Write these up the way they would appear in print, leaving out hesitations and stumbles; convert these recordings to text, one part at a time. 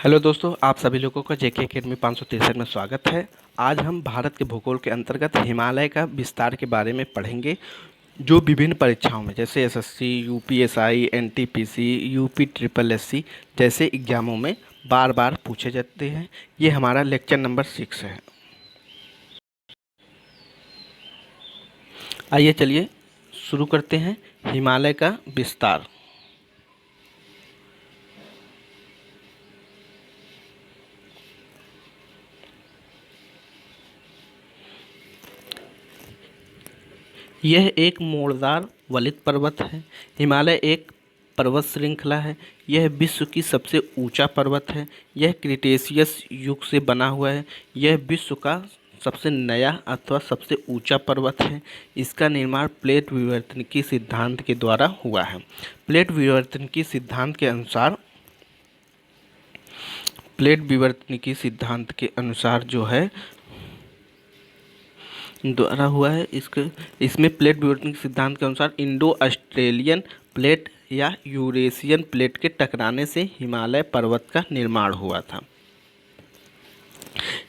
Hello दोस्तों, आप सभी लोगों का जेके अकेडमी 563 में स्वागत है। आज हम भारत के भूगोल के अंतर्गत हिमालय का विस्तार के बारे में पढ़ेंगे, जो विभिन्न परीक्षाओं में जैसे SSC, UPSI, NTPC, UP triple SC जैसे एग्जामों में बार बार पूछे जाते हैं। ये हमारा लेक्चर नंबर 6 है। आइए चलिए शुरू करते हैं। हिमालय का विस्तार। यह एक मोड़दार वलित पर्वत है। हिमालय एक पर्वत श्रृंखला है। यह विश्व की सबसे ऊंचा पर्वत है। यह क्रिटेशियस युग से बना हुआ है। यह विश्व का सबसे नया अथवा सबसे ऊंचा पर्वत है। इसका निर्माण प्लेट विवर्तनिकी सिद्धांत के द्वारा हुआ है। प्लेट विवर्तनिकी सिद्धांत के अनुसार जो है द्वारा हुआ है। इसमें प्लेट विवर्तन सिद्धांत के अनुसार इंडो ऑस्ट्रेलियन प्लेट या यूरेशियन प्लेट के टकराने से हिमालय पर्वत का निर्माण हुआ था।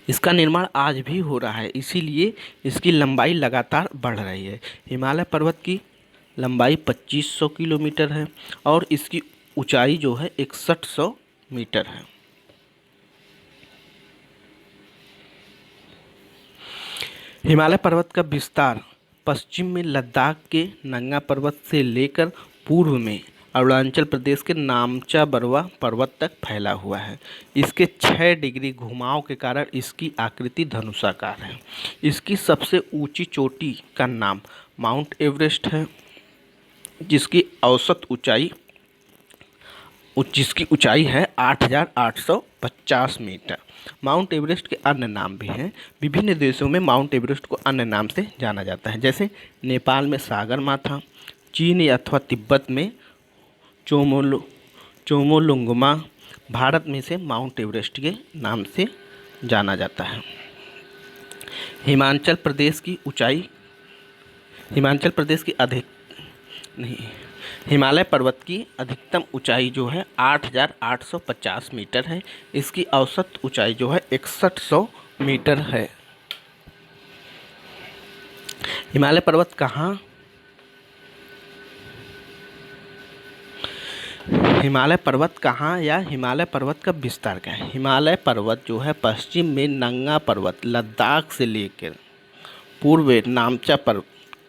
इसका निर्माण आज भी हो रहा है, इसीलिए इसकी लंबाई लगातार बढ़ रही है। हिमालय पर्वत की लंबाई 2500 किलोमीटर है और इसकी ऊंचाई जो है 6100 मीटर है। हिमालय पर्वत का विस्तार पश्चिम में लद्दाख के नंगा पर्वत से लेकर पूर्व में अरुणाचल प्रदेश के नामचा बरवा पर्वत तक फैला हुआ है। इसके 6 डिग्री घुमाव के कारण इसकी आकृति धनुषाकार है। इसकी सबसे ऊंची चोटी का नाम माउंट एवरेस्ट है, जिसकी ऊंचाई है 8850 मीटर। माउंट एवरेस्ट के अन्य नाम भी हैं। विभिन्न देशों में माउंट एवरेस्ट को अन्य नाम से जाना जाता है, जैसे नेपाल में सागरमाथा, चीन अथवा तिब्बत में चोमोलुंगमा, भारत में से माउंट एवरेस्ट के नाम से जाना जाता है। हिमाचल प्रदेश की हिमालय पर्वत की अधिकतम ऊंचाई जो है 8850 मीटर है। इसकी औसत ऊंचाई जो है 6100 मीटर है। हिमालय पर्वत कहाँ या हिमालय पर्वत का विस्तार क्या है? हिमालय पर्वत जो है पश्चिम में नंगा पर्वत लद्दाख से लेकर पूर्व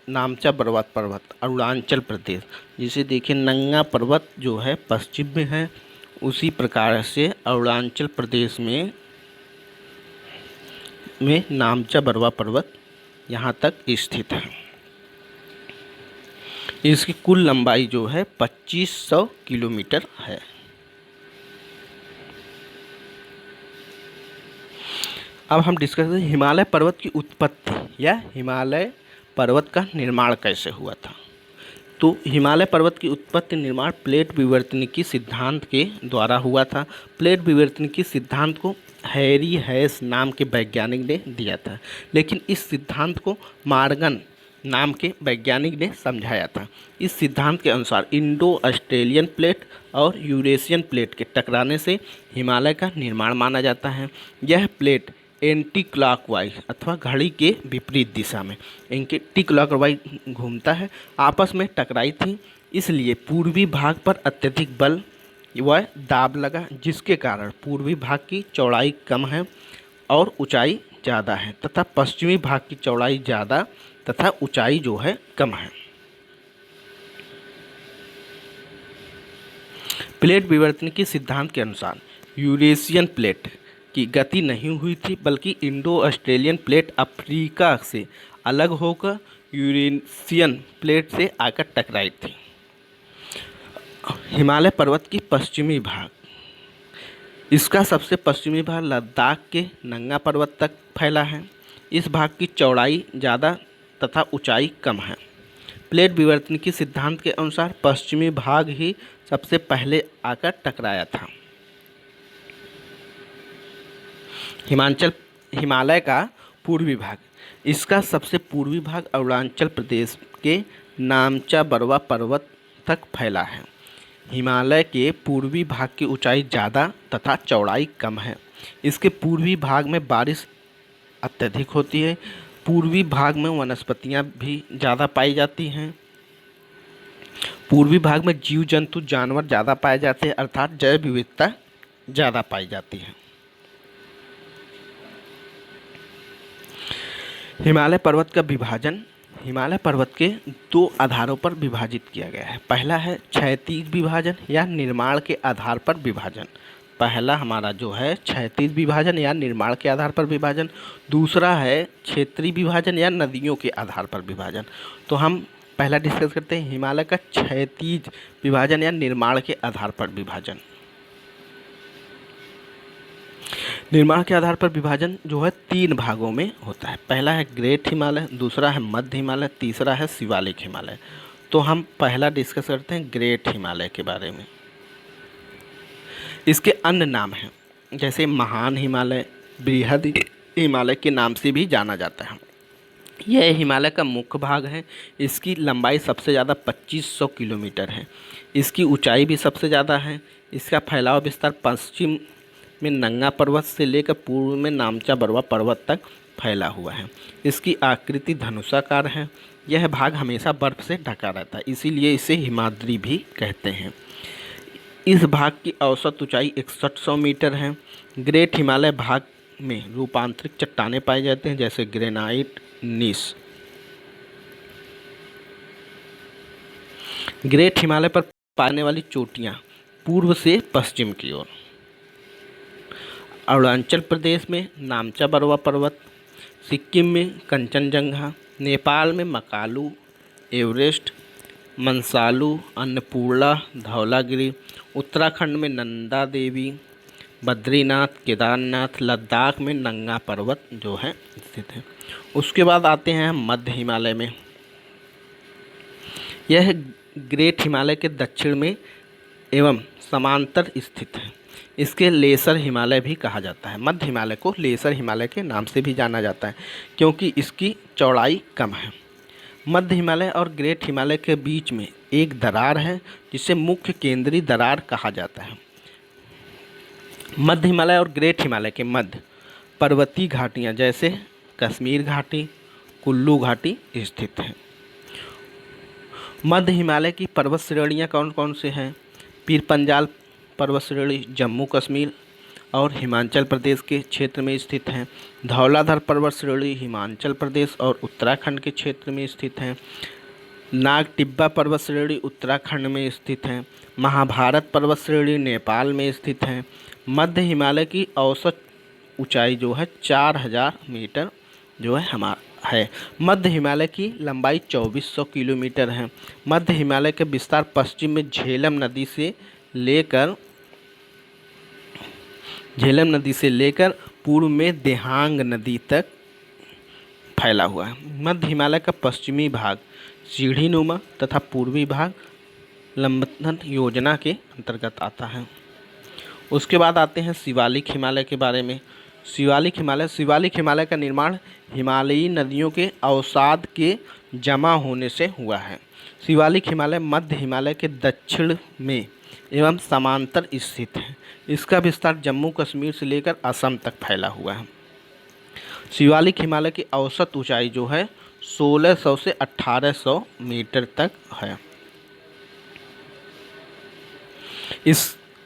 नामचा बरवा पर्वत अरुणाचल प्रदेश, जिसे देखिए नंगा पर्वत जो है पश्चिम में है, उसी प्रकार से अरुणाचल प्रदेश में नामचा बरवा पर्वत यहाँ तक स्थित है। इसकी कुल लंबाई जो है 2500 किलोमीटर है। अब हम डिस्कस करें हिमालय पर्वत की उत्पत्ति या हिमालय पर्वत का निर्माण कैसे हुआ था। तो हिमालय पर्वत की उत्पत्ति निर्माण प्लेट विवर्तनिकी सिद्धांत के द्वारा हुआ था। प्लेट विवर्तनिकी सिद्धांत को हैरी हैस नाम के वैज्ञानिक ने दिया था, लेकिन इस सिद्धांत को मॉर्गन नाम के वैज्ञानिक ने समझाया था। इस सिद्धांत के अनुसार इंडो ऑस्ट्रेलियन प्लेट और यूरेशियन प्लेट के टकराने से हिमालय का निर्माण माना जाता है। यह प्लेट एंटी क्लॉकवाइज अथवा घड़ी के विपरीत दिशा में एंटी क्लॉकवाइज घूमता है, आपस में टकराई थी। इसलिए पूर्वी भाग पर अत्यधिक बल व दाब लगा, जिसके कारण पूर्वी भाग की चौड़ाई कम है और ऊंचाई ज़्यादा है, तथा पश्चिमी भाग की चौड़ाई ज़्यादा तथा ऊंचाई जो है कम है। प्लेट विवर्तनिकी सिद्धांत के अनुसार यूरेशियन प्लेट की गति नहीं हुई थी, बल्कि इंडो ऑस्ट्रेलियन प्लेट अफ्रीका से अलग होकर यूरेशियन प्लेट से आकर टकराई थी। हिमालय पर्वत की पश्चिमी भाग, इसका सबसे पश्चिमी भाग लद्दाख के नंगा पर्वत तक फैला है। इस भाग की चौड़ाई ज़्यादा तथा ऊंचाई कम है। प्लेट विवर्तनिकी सिद्धांत के अनुसार पश्चिमी भाग ही सबसे पहले आकर टकराया था। हिमालय का पूर्वी भाग, इसका सबसे पूर्वी भाग अरुणाचल प्रदेश के नामचा बरवा पर्वत तक फैला है। हिमालय के पूर्वी भाग की ऊंचाई ज़्यादा तथा चौड़ाई कम है। इसके पूर्वी भाग में बारिश अत्यधिक होती है। पूर्वी भाग में वनस्पतियां भी ज़्यादा पाई जाती हैं। पूर्वी भाग में जीव जंतु जानवर ज़्यादा पाए जाते हैं, अर्थात जैव विविधता ज़्यादा पाई जाती है। हिमालय पर्वत का विभाजन हिमालय पर्वत के दो आधारों पर विभाजित किया गया है। पहला है क्षैतिज विभाजन या निर्माण के आधार पर विभाजन। पहला हमारा जो है क्षैतिज विभाजन या निर्माण के आधार पर विभाजन। दूसरा है क्षेत्रीय विभाजन या नदियों के आधार पर विभाजन। तो हम पहला डिस्कस करते हैं हिमालय का क्षैतिज विभाजन या निर्माण के आधार पर विभाजन। निर्माण के आधार पर विभाजन जो है 3 भागों में होता है। पहला है ग्रेट हिमालय, दूसरा है मध्य हिमालय, तीसरा है शिवालिक हिमालय। तो हम पहला डिस्कस करते हैं ग्रेट हिमालय के बारे में। इसके अन्य नाम हैं, जैसे महान हिमालय, बृहद हिमालय के नाम से भी जाना जाता है। यह हिमालय का मुख्य भाग है। इसकी लंबाई सबसे ज़्यादा 2500 किलोमीटर है। इसकी ऊंचाई भी सबसे ज़्यादा है। इसका फैलाव विस्तार पश्चिम में नंगा पर्वत से लेकर पूर्व में नामचा बरवा पर्वत तक फैला हुआ है। इसकी आकृति धनुषाकार है। यह भाग हमेशा बर्फ से ढका रहता है, इसीलिए इसे हिमाद्री भी कहते हैं। इस भाग की औसत ऊंचाई 6100 मीटर है। ग्रेट हिमालय भाग में रूपांतरित चट्टानें पाए जाते हैं, जैसे ग्रेनाइट, नीस। ग्रेट हिमालय पर पाने वाली चोटियां पूर्व से पश्चिम की ओर। अरुणाचल प्रदेश में नामचा बरवा पर्वत, सिक्किम में कंचनजंगा, नेपाल में मकालू, एवरेस्ट, मंसालू, अन्नपूर्णा, धौलागिरी, उत्तराखंड में नंदा देवी, बद्रीनाथ, केदारनाथ, लद्दाख में नंगा पर्वत जो है स्थित है। उसके बाद आते हैं मध्य हिमालय में। यह ग्रेट हिमालय के दक्षिण में एवं समांतर स्थित है। इसके लेसर हिमालय भी कहा जाता है। मध्य हिमालय को लेसर हिमालय के नाम से भी जाना जाता है, क्योंकि इसकी चौड़ाई कम है। मध्य हिमालय और ग्रेट हिमालय के बीच में एक दरार है, जिसे मुख्य केंद्रीय दरार कहा जाता है। मध्य हिमालय और ग्रेट हिमालय के मध्य पर्वतीय घाटियाँ जैसे कश्मीर घाटी, कुल्लू घाटी स्थित हैं। मध्य हिमालय की पर्वत श्रेणियाँ कौन कौन से हैं? पीर पंजाल पर्वत श्रेणी जम्मू कश्मीर और हिमाचल प्रदेश के क्षेत्र में स्थित हैं। धौलाधर पर्वत श्रेणी हिमाचल प्रदेश और उत्तराखंड के क्षेत्र में स्थित हैं। नाग टिब्बा पर्वत श्रेणी उत्तराखंड में स्थित हैं। महाभारत पर्वत श्रेणी नेपाल में स्थित हैं। मध्य हिमालय की औसत ऊंचाई जो है 4000 मीटर जो है। मध्य हिमालय की लंबाई 2400 किलोमीटर है। मध्य हिमालय का विस्तार पश्चिम में झेलम नदी से लेकर पूर्व में देहांग नदी तक फैला हुआ है। मध्य हिमालय का पश्चिमी भाग सीढ़ीनुमा तथा पूर्वी भाग लंबन योजना के अंतर्गत आता है। उसके बाद आते हैं शिवालिक हिमालय के बारे में। शिवालिक हिमालय का निर्माण हिमालयी नदियों के अवसाद के जमा होने से हुआ है। शिवालिक हिमालय मध्य हिमालय के दक्षिण में एवं समांतर स्थित है। इसका विस्तार जम्मू कश्मीर से लेकर असम तक फैला हुआ है। शिवालिक हिमालय की औसत ऊंचाई जो है 1600 से 1800 मीटर तक है।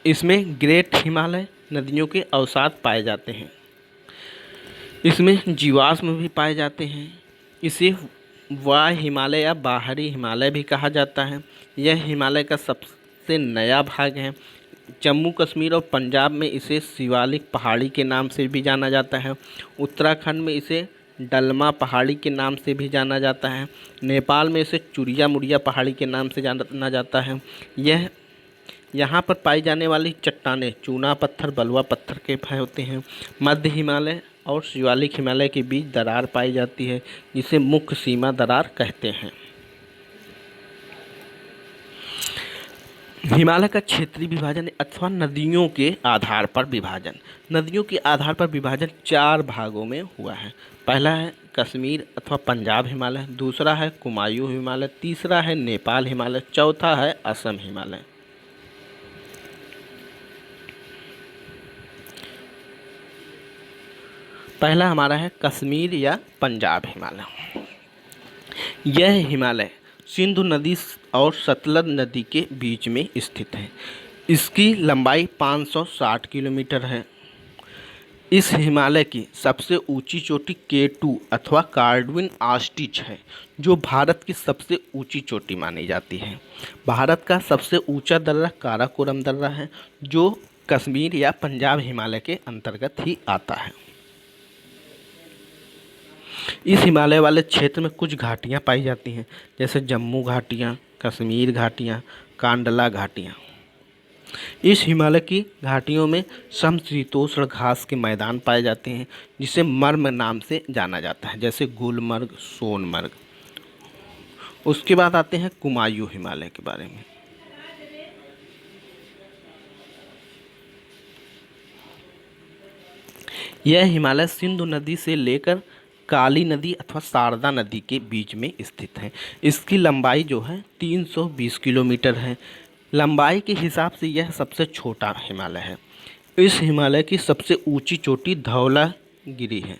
इसमें ग्रेट हिमालय नदियों के अवसाद पाए जाते हैं। इसमें जीवाश्म भी पाए जाते हैं। इसे वाय हिमालय या बाहरी हिमालय भी कहा जाता है। यह हिमालय का सबसे नया भाग है। जम्मू कश्मीर और पंजाब में इसे शिवालिक पहाड़ी के नाम से भी जाना जाता है। उत्तराखंड में इसे डलमा पहाड़ी के नाम से भी जाना जाता है। नेपाल में इसे चुरिया मुड़िया पहाड़ी के नाम से जाना जाता है। यहाँ पर पाई जाने वाली चट्टानें चूना पत्थर, बलुआ पत्थर के होते हैं। मध्य हिमालय और शिवालिक हिमालय के बीच दरार पाई जाती है, जिसे मुख्य सीमा दरार कहते हैं। हिमालय का क्षेत्रीय विभाजन अथवा नदियों के आधार पर विभाजन। नदियों के आधार पर विभाजन 4 भागों में हुआ है। पहला है कश्मीर अथवा पंजाब हिमालय, दूसरा है कुमायूं हिमालय, तीसरा है नेपाल हिमालय, चौथा है असम हिमालय। पहला हमारा है कश्मीर या पंजाब हिमालय। यह हिमालय सिंधु नदी और सतलज नदी के बीच में स्थित है। इसकी लंबाई 560 किलोमीटर है। इस हिमालय की सबसे ऊंची चोटी K2 अथवा कार्डविन आस्टीच है, जो भारत की सबसे ऊंची चोटी मानी जाती है। भारत का सबसे ऊंचा दर्रा काराकोरम दर्रा है, जो कश्मीर या पंजाब हिमालय के अंतर्गत ही आता है। इस हिमालय वाले क्षेत्र में कुछ घाटियाँ पाई जाती हैं, जैसे जम्मू घाटियाँ, कश्मीर घाटियाँ, कांडला घाटियाँ। इस हिमालय की घाटियों में समशीतोष्ण घास के मैदान पाए जाते हैं, जिसे मर्म नाम से जाना जाता है, जैसे गुलमर्ग, सोनमर्ग। उसके बाद आते हैं कुमायूं हिमालय के बारे में। यह हिमालय सिंधु नदी से लेकर काली नदी अथवा शारदा नदी के बीच में स्थित है। इसकी लंबाई जो है 320 किलोमीटर है। लंबाई के हिसाब से यह सबसे छोटा हिमालय है। इस हिमालय की सबसे ऊंची चोटी धौलागिरी है,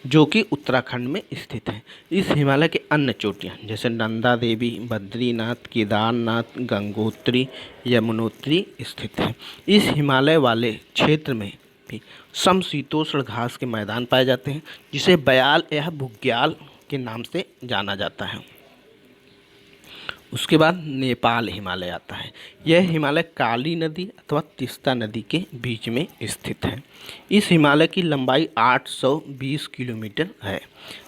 जो कि उत्तराखंड में स्थित है। इस हिमालय के अन्य चोटियाँ जैसे नंदा देवी, बद्रीनाथ, केदारनाथ, गंगोत्री, यमुनोत्री स्थित है। इस हिमालय वाले क्षेत्र में भी समशीतोष्ण घास के मैदान पाए जाते हैं, जिसे बयाल या बुग्याल के नाम से जाना जाता है। उसके बाद नेपाल हिमालय आता है। यह हिमालय काली नदी अथवा तीस्ता नदी के बीच में स्थित है। इस हिमालय की लंबाई 820 किलोमीटर है।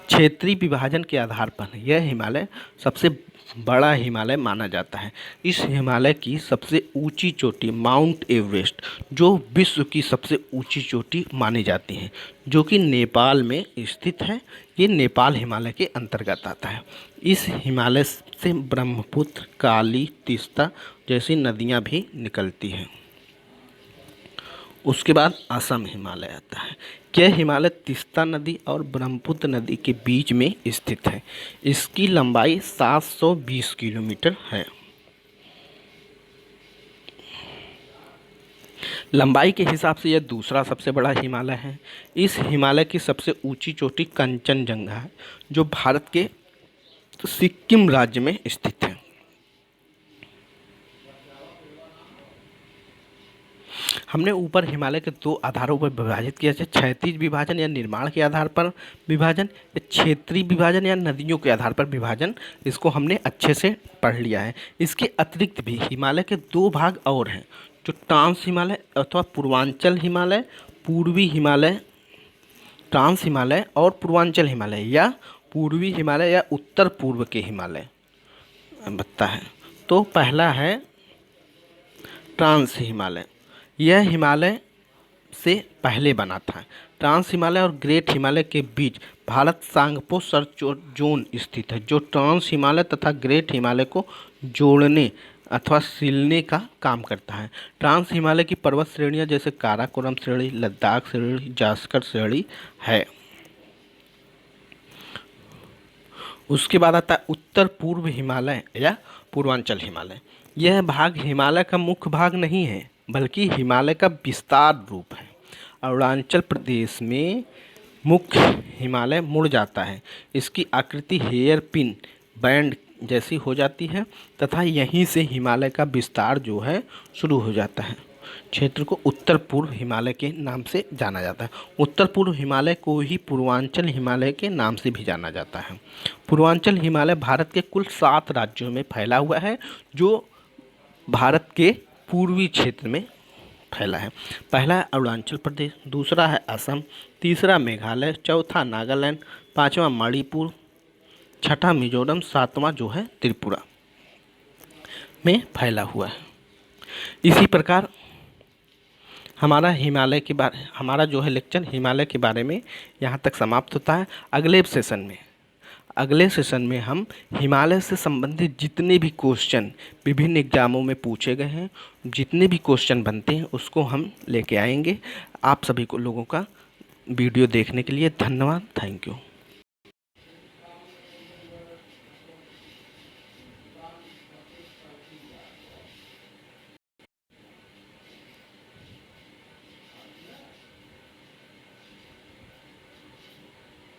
क्षेत्रीय विभाजन के आधार पर यह हिमालय सबसे बड़ा हिमालय माना जाता है। इस हिमालय की सबसे ऊंची चोटी माउंट एवरेस्ट, जो विश्व की सबसे ऊंची चोटी मानी जाती है, जो कि नेपाल में स्थित है। ये नेपाल हिमालय के अंतर्गत आता है। इस हिमालय से ब्रह्मपुत्र, काली, तीस्ता जैसी नदियाँ भी निकलती हैं। उसके बाद असम हिमालय आता है। यह हिमालय तीस्ता नदी और ब्रह्मपुत्र नदी के बीच में स्थित है। इसकी लंबाई 720 किलोमीटर है। लंबाई के हिसाब से यह दूसरा सबसे बड़ा हिमालय है। इस हिमालय की सबसे ऊंची चोटी कंचनजंगा है, जो भारत के सिक्किम राज्य में स्थित है। हमने ऊपर हिमालय के दो आधारों पर विभाजित किया है, क्षैतिज विभाजन या निर्माण के आधार पर विभाजन, या क्षेत्रीय विभाजन या नदियों के आधार पर विभाजन। इसको हमने अच्छे से पढ़ लिया है। इसके अतिरिक्त भी हिमालय के दो भाग और हैं, जो ट्रांस हिमालय अथवा पूर्वांचल हिमालय, पूर्वी हिमालय, ट्रांस हिमालय और पूर्वांचल हिमालय, या पूर्वी हिमालय या उत्तर पूर्व के हिमालय बनता है। तो पहला है ट्रांस हिमालय। यह हिमालय से पहले बना था। ट्रांस हिमालय और ग्रेट हिमालय के बीच भारत सांगपो जोन स्थित है, जो ट्रांस हिमालय तथा ग्रेट हिमालय को जोड़ने अथवा सिलने का काम करता है। ट्रांस हिमालय की पर्वत श्रेणियां जैसे काराकोरम श्रेणी, लद्दाख श्रेणी, जास्कर श्रेणी है। उसके बाद आता है उत्तर पूर्व हिमालय या पूर्वांचल हिमालय। यह भाग हिमालय का मुख्य भाग नहीं है, बल्कि हिमालय का विस्तार रूप है। अरुणाचल प्रदेश में मुख्य हिमालय मुड़ जाता है। इसकी आकृति हेयर पिन बैंड जैसी हो जाती है तथा यहीं से हिमालय का विस्तार जो है शुरू हो जाता है। क्षेत्र को उत्तर पूर्व हिमालय के नाम से जाना जाता है। उत्तर पूर्व हिमालय को ही पूर्वांचल हिमालय के नाम से भी जाना जाता है। पूर्वांचल हिमालय भारत के कुल 7 राज्यों में फैला हुआ है, जो भारत के पूर्वी क्षेत्र में फैला है। पहला है अरुणाचल प्रदेश, दूसरा है असम, तीसरा मेघालय, चौथा नागालैंड, पांचवा मणिपुर, छठा मिजोरम, सातवां जो है त्रिपुरा में फैला हुआ है। इसी प्रकार हमारा जो है लेक्चर हिमालय के बारे में यहाँ तक समाप्त होता है। अगले सेशन में हम हिमालय से संबंधित जितने भी क्वेश्चन विभिन्न एग्जामों में पूछे गए हैं, जितने भी क्वेश्चन बनते हैं, उसको हम लेके आएंगे। आप सभी को लोगों का वीडियो देखने के लिए धन्यवाद। Thank you.